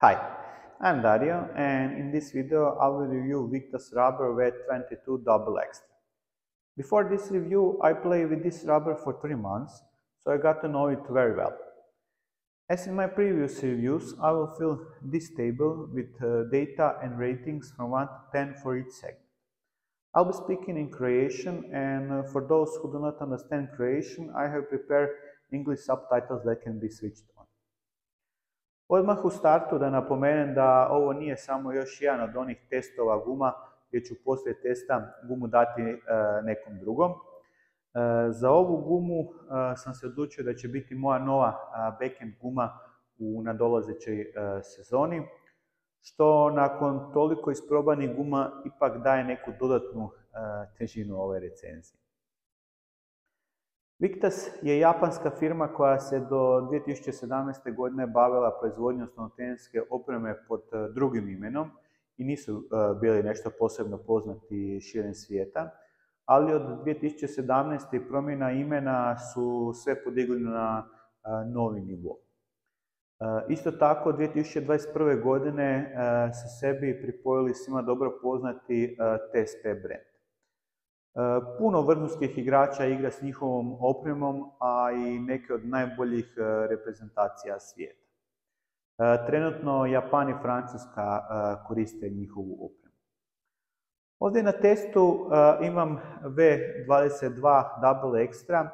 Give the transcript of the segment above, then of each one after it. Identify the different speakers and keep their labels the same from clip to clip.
Speaker 1: Hi, I'm Dario, and in this video I will review Victus Rubber W22 Double Extra. Before this review, I played with this rubber for 3 months, so I got to know it very well. As in my previous reviews, I will fill this table with data and ratings from 1 to 10 for each segment. I'll be speaking in Croatian, and for those who do not understand Croatian, I have prepared English subtitles that can be switched on. Odmah u startu da napomenem da ovo nije samo još jedan od onih testova guma gdje ću poslije testa gumu dati nekom drugom. Za ovu gumu sam se odlučio da će biti moja nova backend guma u nadolazećoj sezoni, što nakon toliko isprobanih guma ipak daje neku dodatnu težinu ove recenzije. Victus je japanska firma koja se do 2017. godine bavila proizvodnjom stolnotenisske opreme pod drugim imenom i nisu bili nešto posebno poznati širom svijeta, ali od 2017. i promjena imena su sve podigli na novi nivo. Isto tako, 2021. godine su sebi pripojili svima dobro poznati TSP brand. Puno vrhunskih igrača igra s njihovom opremom, a i neke od najboljih reprezentacija svijeta. Trenutno Japan i Francuska koriste njihovu opremu. Ovdje na testu imam W22 Double Extra,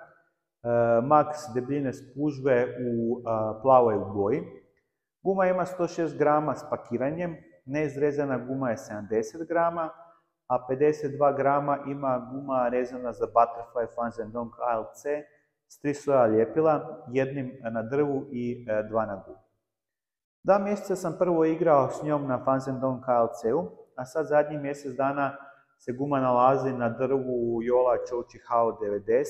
Speaker 1: max debljine spužve u plavoj boji. Guma ima 106 grama s pakiranjem, neizrezana guma je 70 grama, a 52 grama ima guma rezana za Butterfly Fans & Dong ALC s 3 sloja ljepila, jednim na drvu i 2 na gumu. 2 mjeseca sam prvo igrao s njom na Fans & Dong ALC-u, a sad zadnjih mjesec dana se guma nalazi na drvu Jola Chouchi Hao 90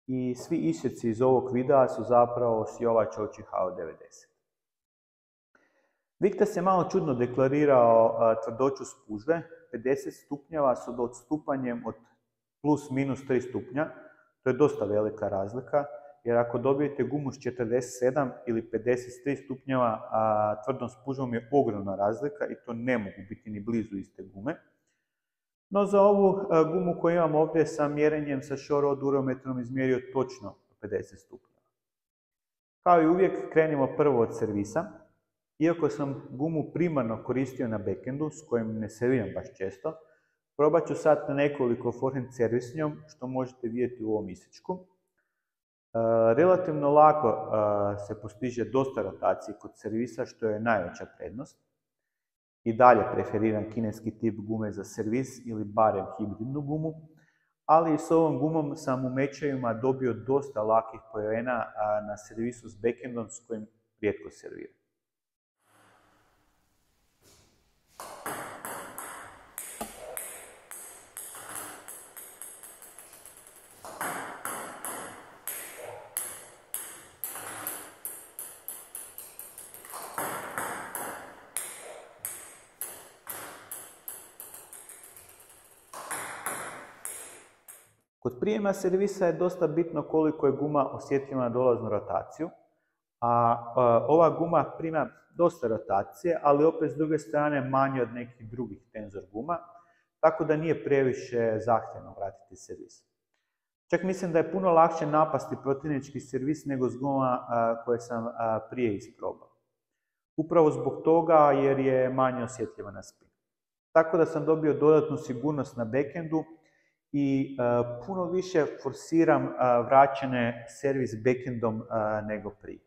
Speaker 1: i svi isjeci iz ovog videa su zapravo s Jola Chouchi Hao 90. Victus je malo čudno deklarirao tvrdoću spužve, 50 stupnjeva s odstupanjem od plus minus 3 stupnja, to je dosta velika razlika, jer ako dobijete gumu s 47 ili 53 stupnjeva, tvrdom spužvom je ogromna razlika i to ne mogu biti ni blizu iste gume. No za ovu gumu koju imam ovdje sa mjerenjem sa Shore durometrom izmjerio točno 50 stupnjeva. Kao i uvijek krenimo prvo od servisa. Iako sam gumu primarno koristio na backendu, s kojim ne serviram baš često, probat ću sad na nekoliko forehand servis s njom, što možete vidjeti u ovom isječku. Relativno lako se postiže dosta rotacije kod servisa, što je najveća prednost. I dalje preferiram kineski tip gume za servis ili barem hibridnu gumu, ali i s ovom gumom sam u mečevima dobio dosta lakih poena na servisu s backendom s kojim rijetko serviram. Kod prijema servisa je dosta bitno koliko je guma osjetljiva na dolaznu rotaciju, a ova guma prima dosta rotacije, ali opet s druge strane manje od nekih drugih tenzor guma, tako da nije previše zahtjevno vratiti servis. Čak mislim da je puno lakše napasti protivnički servis nego s guma koje sam prije isprobao. Upravo zbog toga jer je manje osjetljiva na spin. Tako da sam dobio dodatnu sigurnost na backendu i puno više forsiram vraćane servis backendom nego prije.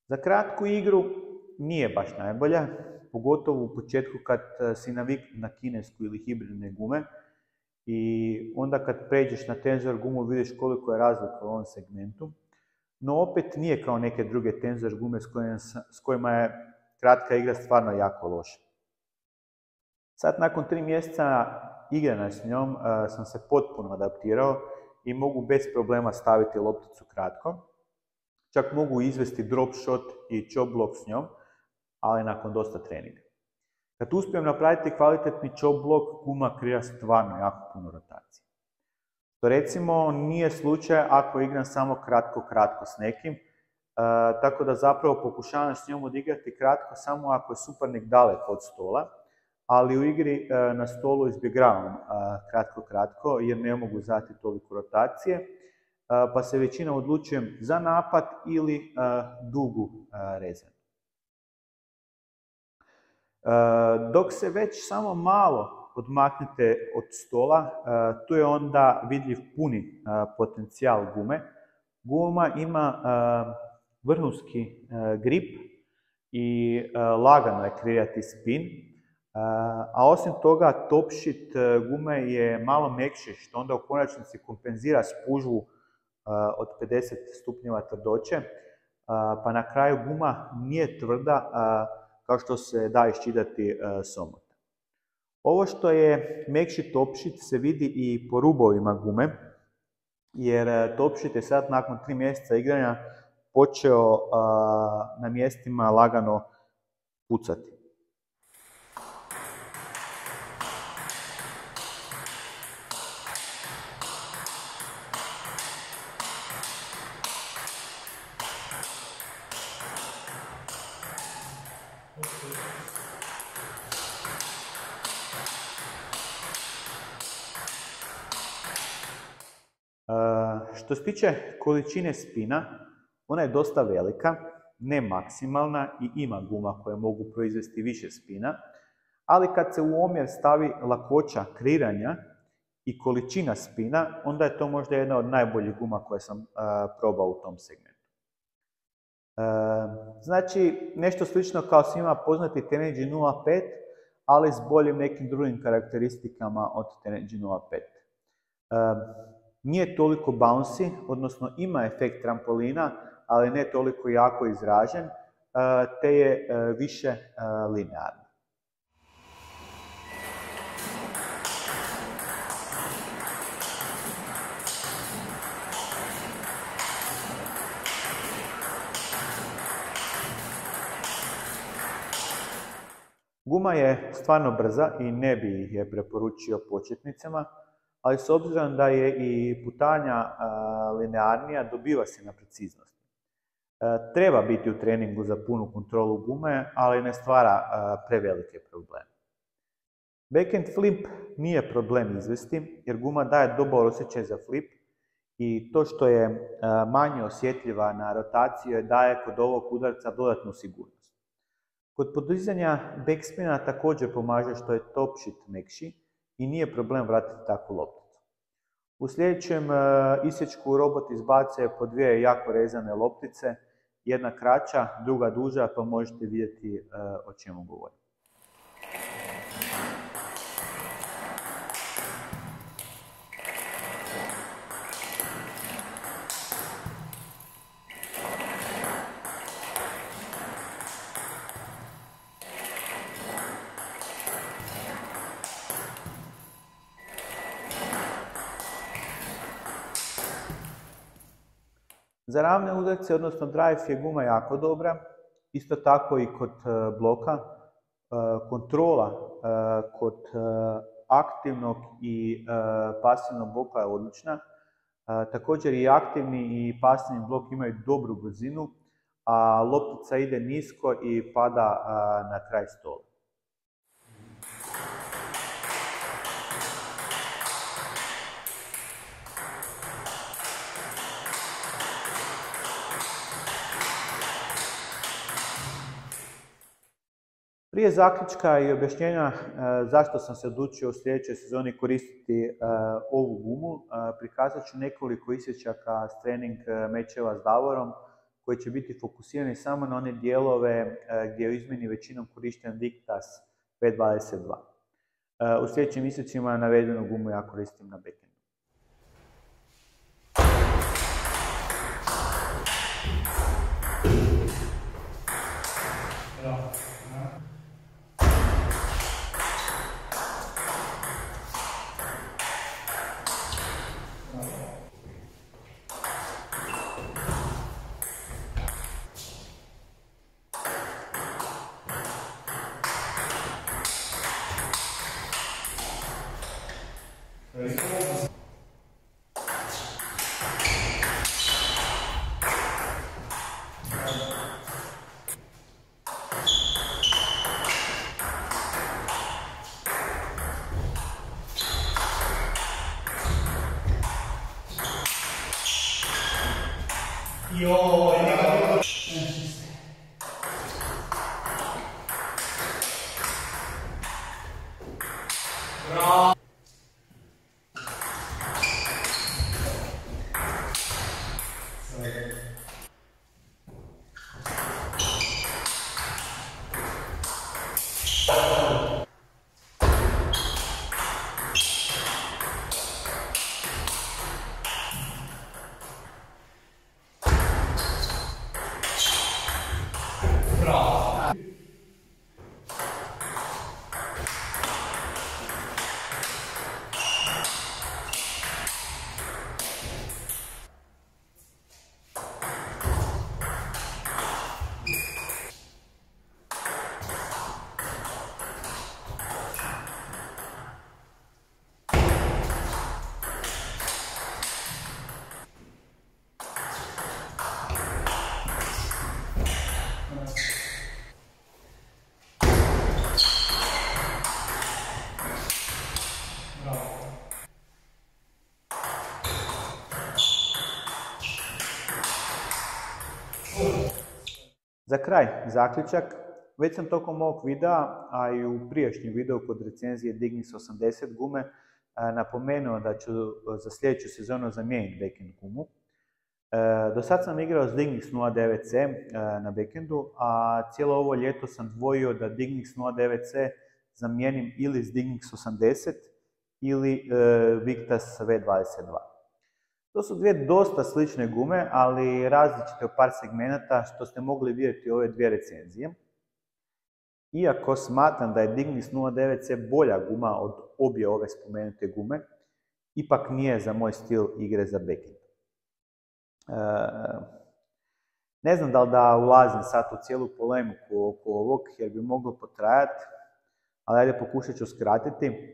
Speaker 1: Za kratku igru nije baš najbolja, pogotovo u početku kad si naviknut na kinesku ili hibridne gume i onda kad pređeš na tenzor gumu vidiš koliko je razlika u ovom segmentu. No opet nije kao neke druge tenzor gume s kojima je kratka igra stvarno jako loša. Sad nakon 3 mjeseca igranja s njom sam se potpuno adaptirao i mogu bez problema staviti lopticu kratko. Čak mogu izvesti drop shot i chop block s njom, ali nakon dosta treninga. Kad uspijem napraviti kvalitetni chop block, guma kreira stvarno jako puno rotacije. To recimo nije slučaj ako igram samo kratko s nekim, tako da zapravo pokušavam s njom odigrati kratko samo ako je suparnik daleko od stola, ali u igri na stolu izbjegavam kratko jer ne mogu zadati toliko rotacije, pa se većinom odlučujem za napad ili dugu rezanje. Dok se već samo malo odmaknete od stola, tu je onda vidljiv puni potencijal gume. Guma ima vrhunski grip i lagano je kreirati spin, a osim toga top sheet gume je malo mekši, što onda u konačnici kompenzira spužvu od 50 stupnjeva tvrdoće, pa na kraju guma nije tvrda kao što se da iščitati s omota. Ovo što je mekši top sheet se vidi i po rubovima gume, jer top sheet je sad nakon 3 mjeseca igranja počeo na mjestima lagano pucati. Što se tiče količine spina, ona je dosta velika, ne maksimalna i ima guma koje mogu proizvesti više spina, ali kad se u omjer stavi lakoća kreiranja i količina spina, onda je to možda jedna od najboljih guma koje sam probao u tom segmentu. Znači, nešto slično kao svima poznati Tenergy 0.5, ali s boljim nekim drugim karakteristikama od Tenergy 0.5. Nije toliko bouncy, odnosno ima efekt trampolina, ali ne toliko jako izražen, te je više linearno. Guma je stvarno brza i ne bi je preporučio početnicama, ali s obzirom da je i putanja linearnija, dobiva se na preciznosti. Treba biti u treningu za punu kontrolu gume, ali ne stvara prevelike probleme. Backhand flip nije problem izvesti, jer guma daje dobar osjećaj za flip i to što je manje osjetljiva na rotaciju daje kod ovog udarca dodatnu sigurnost. Kod podizanja backspina također pomaže što je top sheet mekši i nije problem vratiti takvu lopticu. U sljedećem isječku robot izbacuje po 2 jako rezane loptice, jedna kraća, druga duža, pa možete vidjeti o čemu govorim. Za ravne udarce, odnosno drive, je guma jako dobra. Isto tako i kod bloka. Kontrola kod aktivnog i pasivnog bloka je odlična. Također i aktivni i pasivni blok imaju dobru brzinu, a loptica ide nisko i pada na kraj stola. Prije zaključka i objašnjenja zašto sam se odlučio u sljedećoj sezoni koristiti ovu gumu, prikazat ću nekoliko isječaka s trening mečeva s Davorom koji će biti fokusirani samo na one dijelove gdje je u izmjeni većinom korišten Victas 522. U sljedećim isječima navedenu gumu ja koristim na backend. Za kraj, zaključak. Već sam tokom ovog videa, a i u prijašnjem videu kod recenzije Dignix 80 gume, napomenuo da ću za sljedeću sezonu zamijeniti backend gumu. Do sad sam igrao s Dignix 09C na backendu, a cijelo ovo ljeto sam dvojio da Dignix 09C zamijenim ili s Dignix 80 ili Victas V22. To su dvije dosta slične gume, ali različite u par segmenata, što ste mogli vidjeti u ove dvije recenzije. Iako smatram da je Dignix 09C bolja guma od obje ove spomenute gume, ipak nije za moj stil igre za backend. Ne znam da li da ulazim sad u cijelu polemiku oko ovog, jer bi moglo potrajati, ali ajde pokušat ću skratiti.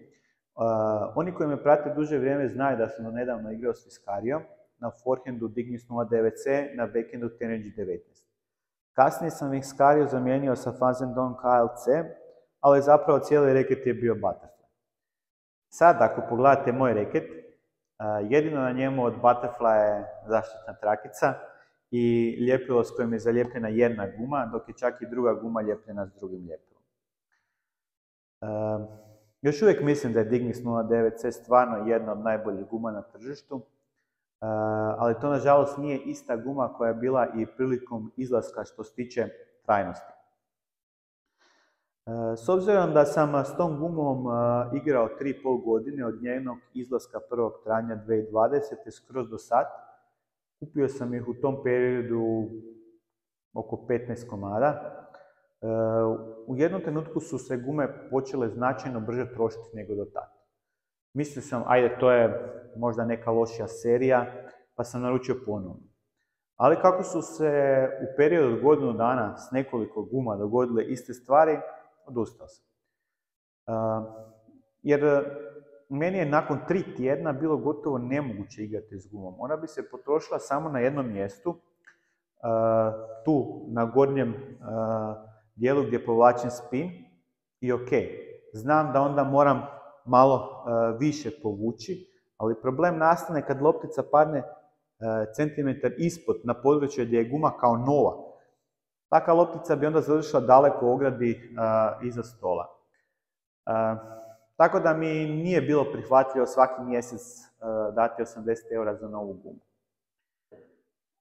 Speaker 1: Oni koji me prate duže vrijeme znaju da sam nedavno igrao s Viscarijom, na forehandu Dignix 09C, na backendu Tenergy 19. Kasnije sam Viscariju zamijenio sa Fazendon KLC, ali zapravo cijeli reket je bio Butterfly. Sad, ako pogledate moj reket, jedino na njemu od Butterfly je zaštitna trakica i ljepilo s kojim je zalijepljena jedna guma, dok je čak i druga guma lijepljena s drugim ljepilom. Još uvijek mislim da je Dignix 09C stvarno jedna od najboljih guma na tržištu, ali to nažalost nije ista guma koja je bila i prilikom izlaska što se tiče trajnosti. S obzirom da sam s tom gumom igrao 3,5 godine od njenog izlaska 1. travnja 2020. skroz do sad, kupio sam ih u tom periodu oko 15 komada. U jednom trenutku su se gume počele značajno brže trošiti nego do tada. Mislio sam, ajde, to je možda neka lošija serija, pa sam naručio ponovno. Ali kako su se u periodu od godinu dana s nekoliko guma dogodile iste stvari, odustao sam. Jer meni je nakon 3 tjedna bilo gotovo nemoguće igrati s gumom. Ona bi se potrošila samo na jednom mjestu, tu na gornjem dijelu gdje povlačim spin i ok, znam da onda moram malo više povući, ali problem nastane kad loptica padne centimetar ispod na područje gdje je guma kao nova. Taka loptica bi onda završila daleko u ogradi iza stola. Tako da mi nije bilo prihvatljivo svaki mjesec dati 80 € za novu gumu.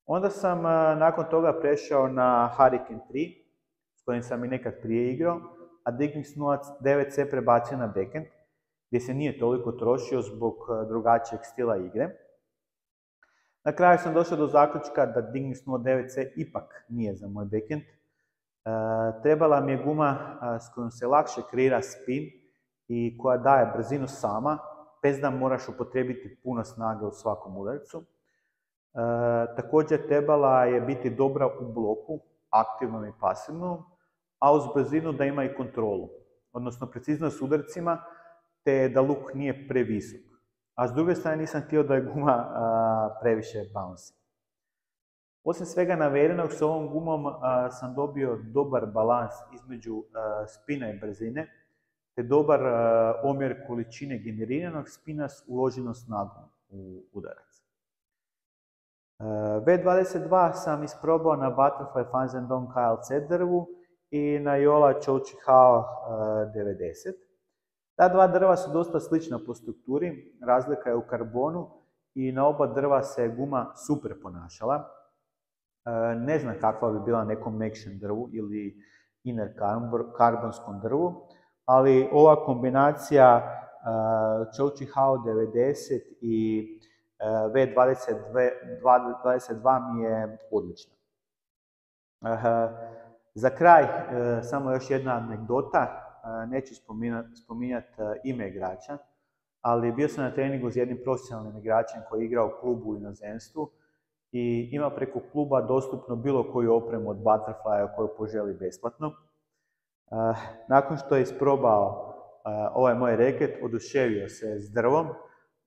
Speaker 1: Onda sam nakon toga prešao na Hurricane 3, s kojim sam i nekad prije igrao, a Dignix 09C prebacio na backend, gdje se nije toliko trošio zbog drugačijeg stila igre. Na kraju sam došao do zaključka da Dignix 09C ipak nije za moj backend. Trebala mi je guma s kojom se lakše kreira spin i koja daje brzinu sama, bez da moraš upotrijebiti puno snage u svakom udarcu. Također trebala je biti dobra u bloku, aktivnom i pasivnom, a uz brzinu da ima i kontrolu, odnosno preciznost s udarcima, te da luk nije previsok. A s druge strane nisam htio da je guma previše bouncy. Osim svega navedenog, s ovom gumom sam dobio dobar balans između spina i brzine, te dobar omjer količine generiranog spina s uloženom snagom u udarac. V22 sam isprobao na Butterfly Fanzendong KLC drvu i na Jola Chouchi-Hao 90. Ta dva drva su dosta slična po strukturi, razlika je u karbonu i na oba drva se guma super ponašala. Ne znam kakva bi bila na nekom mekšem drvu ili inner karbonskom drvu, ali ova kombinacija Chouchi-Hao 90 i V22 mi je odlična. Za kraj, samo još jedna anegdota, neću spominjati ime igrača, ali bio sam na treningu s jednim profesionalnim igračem koji je igrao u klubu u inozemstvu i ima preko kluba dostupno bilo koju opremu od Butterflya koju poželi besplatno. Nakon što je isprobao ovaj moj reket, oduševio se s drvom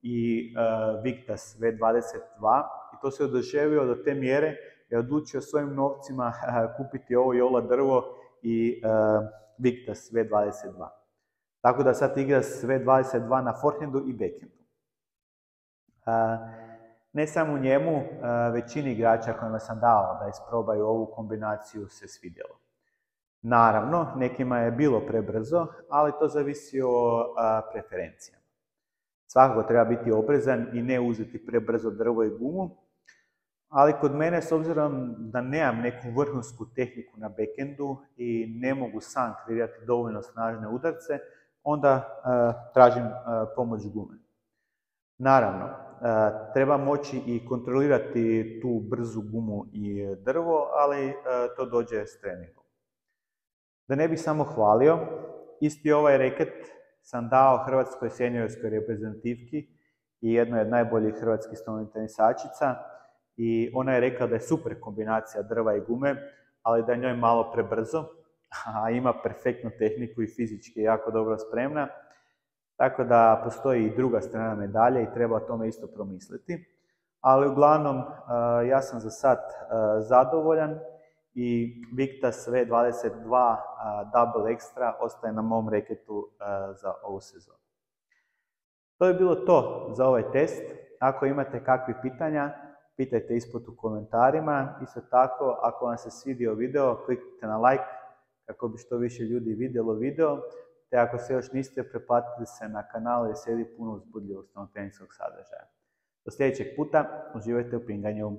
Speaker 1: i Victas V22 i to se oduševio do te mjere je odlučio svojim novcima kupiti ovo Jola drvo i Victas V22. Tako da sad igra s V22 na forehandu i backhandu. Ne samo njemu, većini igrača kojima sam dao da isprobaju ovu kombinaciju se svidjelo. Naravno, nekima je bilo prebrzo, ali to zavisi o preferencijama. Svakako treba biti oprezan i ne uzeti prebrzo drvo i gumu, ali kod mene, s obzirom da nemam neku vrhunsku tehniku na backhandu i ne mogu sam kreirati dovoljno snažne udarce, onda tražim pomoć gume. Naravno, treba moći i kontrolirati tu brzu gumu i drvo, ali to dođe s treningom. Da ne bih samo hvalio, isti ovaj reket sam dao hrvatskoj seniorskoj reprezentativki i jednoj od najboljih hrvatskih stolnih tenisačica i ona je rekla da je super kombinacija drva i gume, ali da je njoj malo prebrzo, a ima perfektnu tehniku i fizički je jako dobro spremna. Tako da postoji i druga strana medalje i treba o tome isto promisliti. Ali uglavnom, ja sam za sad zadovoljan i Victas V22 Double Extra ostaje na mom reketu za ovu sezonu. To je bilo to za ovaj test. Ako imate kakvih pitanja, pitajte ispod u komentarima. Isto tako, ako vam se svidio video, kliknite na like kako bi što više ljudi vidjelo video. Te ako se još niste, pretplatite se na kanal jer slijedi puno uzbudljivog stolnoteniskog sadržaja. Do sljedećeg puta, uživajte u pinganju.